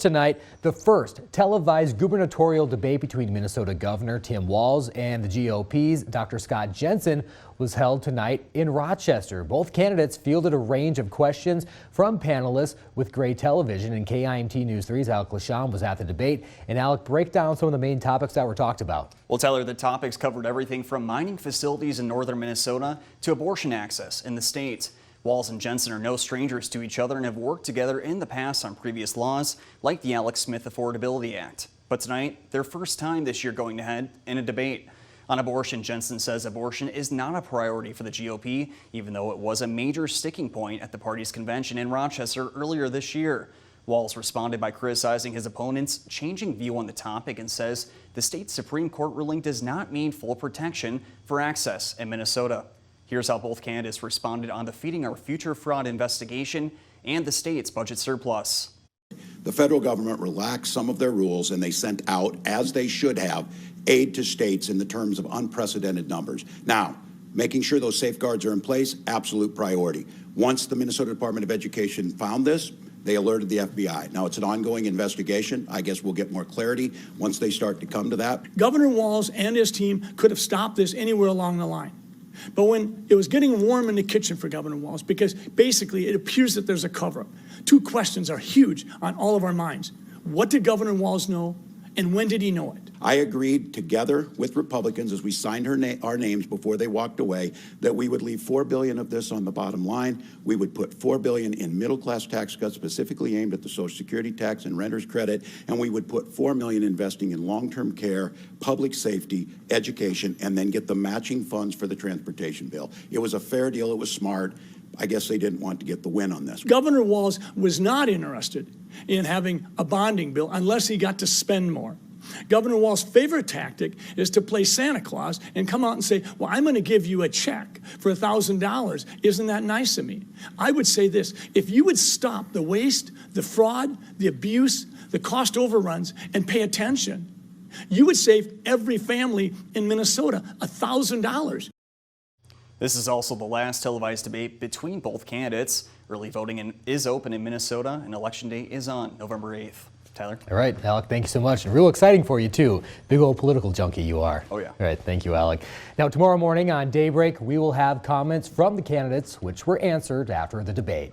Tonight, the first televised gubernatorial debate between Minnesota Governor Tim Walz and the GOP's Dr. Scott Jensen was held tonight in Rochester. Both candidates fielded a range of questions from panelists with Gray Television, and KIMT News 3's Alek LaShomb was at the debate. And Alek, break down some of the main topics that were talked about. Well, Tyler, the topics covered everything from mining facilities in northern Minnesota to abortion access in the state. Walz and Jensen are no strangers to each other and have worked together in the past on previous laws like the Alex Smith Affordability Act. But tonight, their first time this year going ahead in a debate. On abortion, Jensen says abortion is not a priority for the GOP, even though it was a major sticking point at the party's convention in Rochester earlier this year. Walz responded by criticizing his opponent's changing view on the topic and says the state's Supreme Court ruling does not mean full protection for access in Minnesota. Here's how both candidates responded on the Feeding Our Future fraud investigation and the state's budget surplus. The federal government relaxed some of their rules and they sent out, as they should have, aid to states in the terms of unprecedented numbers. Now, making sure those safeguards are in place, absolute priority. Once the Minnesota Department of Education found this, they alerted the FBI. Now, it's an ongoing investigation. I guess we'll get more clarity once they start to come to that. Governor Walz and his team could have stopped this anywhere along the line. But when it was getting warm in the kitchen for Governor Walz, because basically it appears that there's a cover-up, two questions are huge on all of our minds. What did Governor Walz know, and when did he know it? I agreed together with Republicans as we signed our names before they walked away that we would leave $4 billion of this on the bottom line. We would put $4 billion in middle-class tax cuts specifically aimed at the Social Security tax and renter's credit, and we would put $4 million investing in long-term care, public safety, education, and then get the matching funds for the transportation bill. It was a fair deal. It was smart. I guess they didn't want to get the win on this. Governor Walz was not interested in having a bonding bill unless he got to spend more. Governor Walz's favorite tactic is to play Santa Claus and come out and say, well, I'm going to give you a check for $1,000. Isn't that nice of me? I would say this: if you would stop the waste, the fraud, the abuse, the cost overruns, and pay attention, you would save every family in Minnesota $1,000. This is also the last televised debate between both candidates. Early voting is open in Minnesota, and Election Day is on November 8th. Tyler? All right, Alek, thank you so much. And real exciting for you, too. Big old political junkie you are. Oh, yeah. All right, thank you, Alek. Now, tomorrow morning on Daybreak, we will have comments from the candidates, which were answered after the debate.